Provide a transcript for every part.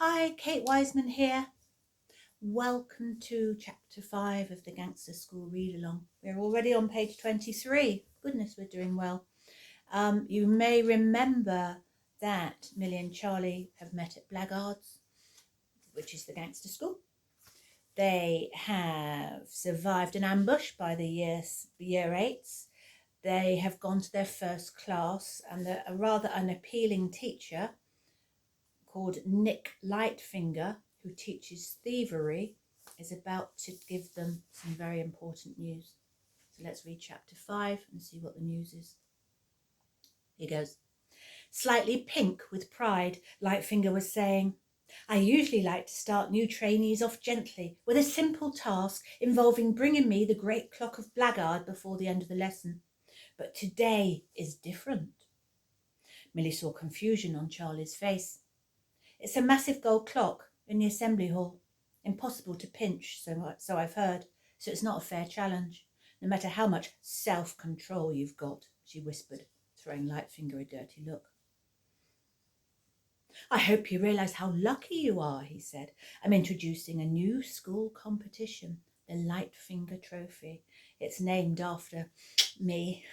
Hi, Kate Wiseman here. Welcome to chapter 5 of the Gangster School read along. We're already on page 23. Goodness, we're doing well. You may remember that Millie and Charlie have met at Blackguards, which is the Gangster School. They have survived an ambush by the year 8s. They have gone to their first class, and a rather unappealing teacher called Nick Lightfinger, who teaches thievery, is about to give them some very important news. So let's read chapter 5 and see what the news is. Here goes. Slightly pink with pride, Lightfinger was saying, I usually like to start new trainees off gently with a simple task involving bringing me the great clock of Blackguard before the end of the lesson. But today is different. Millie saw confusion on Charlie's face. It's a massive gold clock in the assembly hall. Impossible to pinch, so I've heard, so it's not a fair challenge, no matter how much self-control you've got, she whispered, throwing Lightfinger a dirty look. I hope you realise how lucky you are, he said. I'm introducing a new school competition, the Lightfinger Trophy. It's named after me.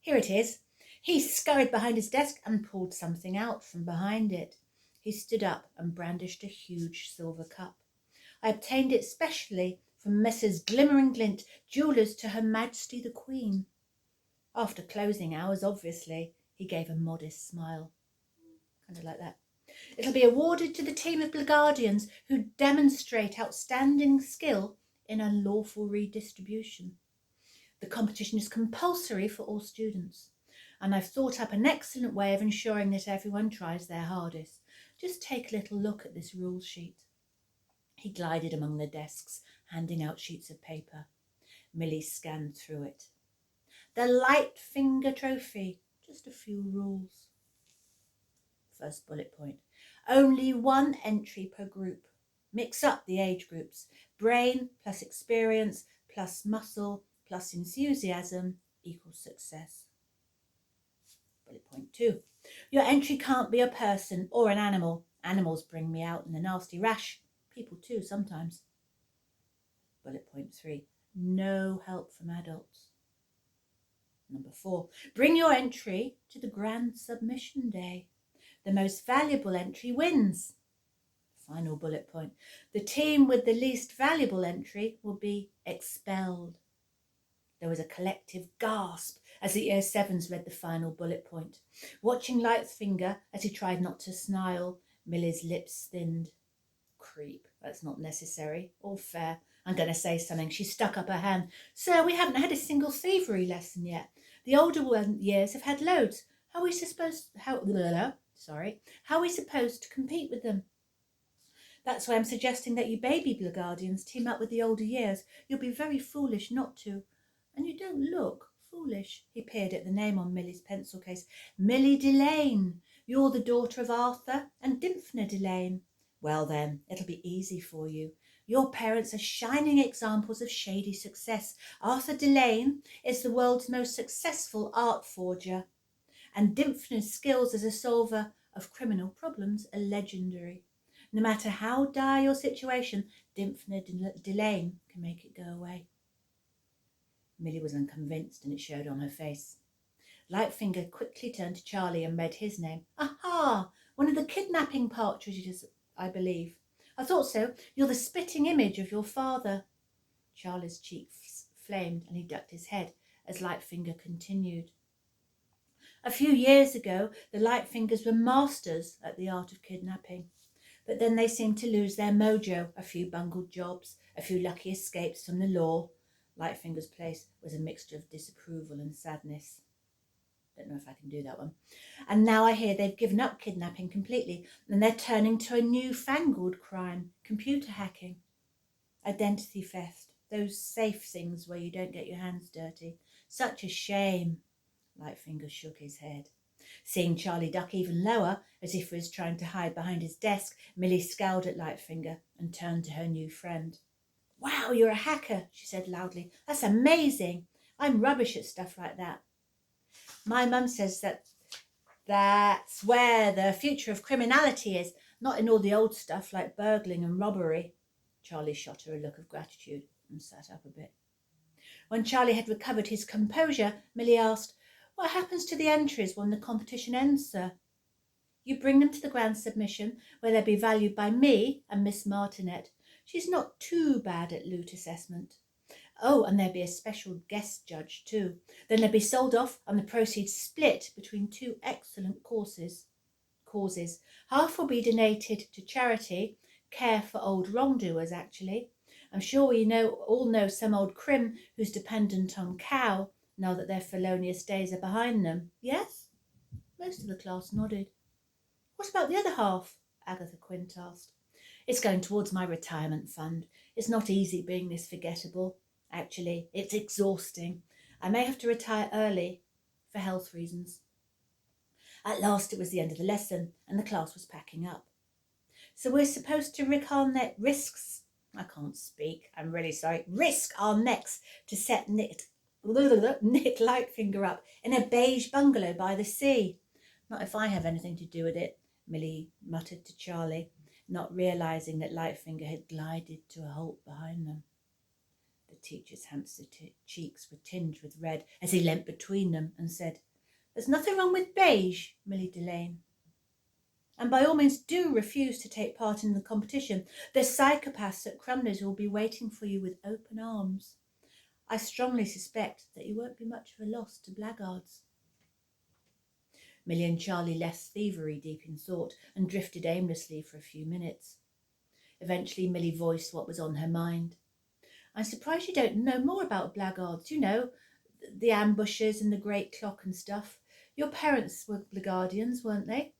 Here it is. He scurried behind his desk and pulled something out from behind it. He stood up and brandished a huge silver cup. I obtained it specially from Messrs. Glimmer and Glint, jewellers to Her Majesty the Queen. After closing hours, obviously, he gave a modest smile. Kind of like that. It'll be awarded to the team of Blackguardians who demonstrate outstanding skill in unlawful redistribution. The competition is compulsory for all students, and I've thought up an excellent way of ensuring that everyone tries their hardest. Just take a little look at this rule sheet. He glided among the desks, handing out sheets of paper. Millie scanned through it. The Lightfinger Trophy. Just a few rules. First bullet point. Only one entry per group. Mix up the age groups. Brain plus experience plus muscle plus enthusiasm equals success. Bullet point 2. Your entry can't be a person or an animal. Animals bring me out in a nasty rash. People too, sometimes. Bullet point 3. No help from adults. Number 4. Bring your entry to the grand submission day. The most valuable entry wins. Final bullet point. The team with the least valuable entry will be expelled. There was a collective gasp as the Year 7s read the final bullet point. Watching Lightfinger as he tried not to smile, Millie's lips thinned. Creep, that's not necessary. All fair. I'm going to say something. She stuck up her hand. Sir, we haven't had a single thievery lesson yet. The older years have had loads. How are we supposed to compete with them? That's why I'm suggesting that you baby Blackguardians team up with the older years. You'll be very foolish not to. And you don't look foolish. He peered at the name on Millie's pencil case. Millie Delane. You're the daughter of Arthur and Dymphna Delane. Well then, it'll be easy for you. Your parents are shining examples of shady success. Arthur Delane is the world's most successful art forger, and Dymphna's skills as a solver of criminal problems are legendary. No matter how dire your situation, Dymphna Delane can make it go away. Millie was unconvinced, and it showed on her face. Lightfinger quickly turned to Charlie and read his name. Aha! One of the kidnapping partridges, I believe. I thought so. You're the spitting image of your father. Charlie's cheeks flamed, and he ducked his head as Lightfinger continued. A few years ago, the Lightfingers were masters at the art of kidnapping. But then they seemed to lose their mojo. A few bungled jobs, a few lucky escapes from the law. Lightfinger's place was a mixture of disapproval and sadness. Don't know if I can do that one. And now I hear they've given up kidnapping completely, and they're turning to a new-fangled crime, computer hacking, identity theft, those safe things where you don't get your hands dirty. Such a shame. Lightfinger shook his head. Seeing Charlie duck even lower, as if he was trying to hide behind his desk, Millie scowled at Lightfinger and turned to her new friend. Wow, you're a hacker, she said loudly. That's amazing. I'm rubbish at stuff like that. My mum says that That's where the future of criminality is, not in all the old stuff like burgling and robbery. Charlie shot her a look of gratitude and sat up a bit. When Charlie had recovered his composure, Milly asked, "What happens to the entries when the competition ends, sir?" "You bring them to the grand submission, where they'll be valued by me and Miss Martinet. She's not too bad at loot assessment. Oh, and there'll be a special guest judge too. Then they'll be sold off and the proceeds split between two excellent causes. Half will be donated to charity, Care for Old Wrongdoers, actually. I'm sure we all know some old crim who's dependent on cow now that their felonious days are behind them. Yes?" Most of the class nodded. "What about the other half?" Agatha Quint asked. "It's going towards my retirement fund. It's not easy being this forgettable. Actually, it's exhausting. I may have to retire early for health reasons." At last it was the end of the lesson, and the class was packing up. "So we're supposed to risk our necks to set Nick Lightfinger up in a beige bungalow by the sea. Not if I have anything to do with it," Milly muttered to Charlie, not realising that Lightfinger had glided to a halt behind them. The teacher's hamster cheeks were tinged with red as he leant between them and said, "There's nothing wrong with beige, Milly Delane. And by all means do refuse to take part in the competition. The psychopaths at Crumley's will be waiting for you with open arms. I strongly suspect that you won't be much of a loss to blackguards." Milly and Charlie left thievery deep in thought and drifted aimlessly for a few minutes. Eventually Milly voiced what was on her mind. "I'm surprised you don't know more about blackguards, you know, the ambushes and the great clock and stuff. Your parents were blackguardians, weren't they?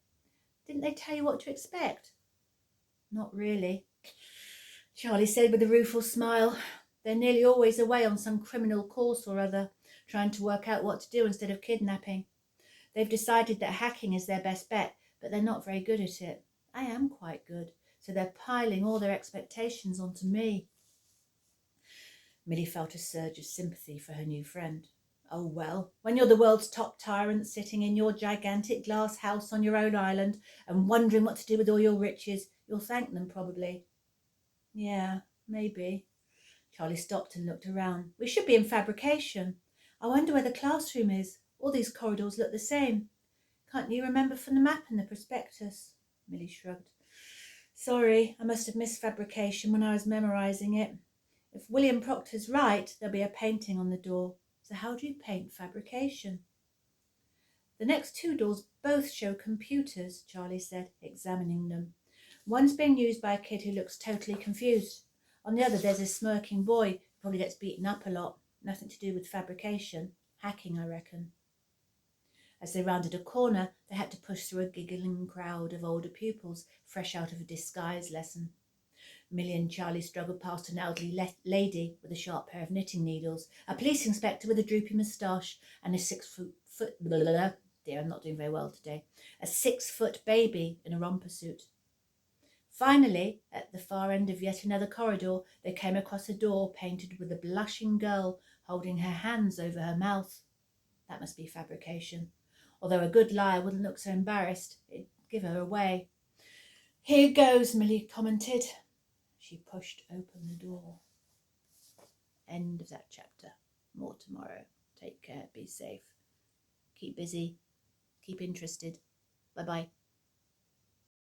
Didn't they tell you what to expect?" "Not really," Charlie said with a rueful smile. "They're nearly always away on some criminal course or other, trying to work out what to do instead of kidnapping. They've decided that hacking is their best bet, but they're not very good at it. I am quite good, so they're piling all their expectations onto me." Milly felt a surge of sympathy for her new friend. "Oh well, when you're the world's top tyrant sitting in your gigantic glass house on your own island and wondering what to do with all your riches, you'll thank them probably." "Yeah, maybe." Charlie stopped and looked around. "We should be in fabrication. I wonder where the classroom is. All these corridors look the same. Can't you remember from the map and the prospectus?" Milly shrugged. "Sorry, I must have missed fabrication when I was memorising it. If William Proctor's right, there'll be a painting on the door. So how do you paint fabrication?" "The next two doors both show computers," Charlie said, examining them. "One's being used by a kid who looks totally confused. On the other, there's a smirking boy who probably gets beaten up a lot. Nothing to do with fabrication. Hacking, I reckon." As they rounded a corner, they had to push through a giggling crowd of older pupils, fresh out of a disguise lesson. Milly and Charlie struggled past an elderly lady with a sharp pair of knitting needles, a police inspector with a droopy moustache, and a 6-foot dear, I'm not doing very well today, a 6-foot baby in a romper suit. Finally, at the far end of yet another corridor, they came across a door painted with a blushing girl holding her hands over her mouth. That must be fabrication. Although a good liar wouldn't look so embarrassed, it'd give her away. "Here goes," Milly commented. She pushed open the door. End of that chapter. More tomorrow. Take care. Be safe. Keep busy. Keep interested. Bye-bye.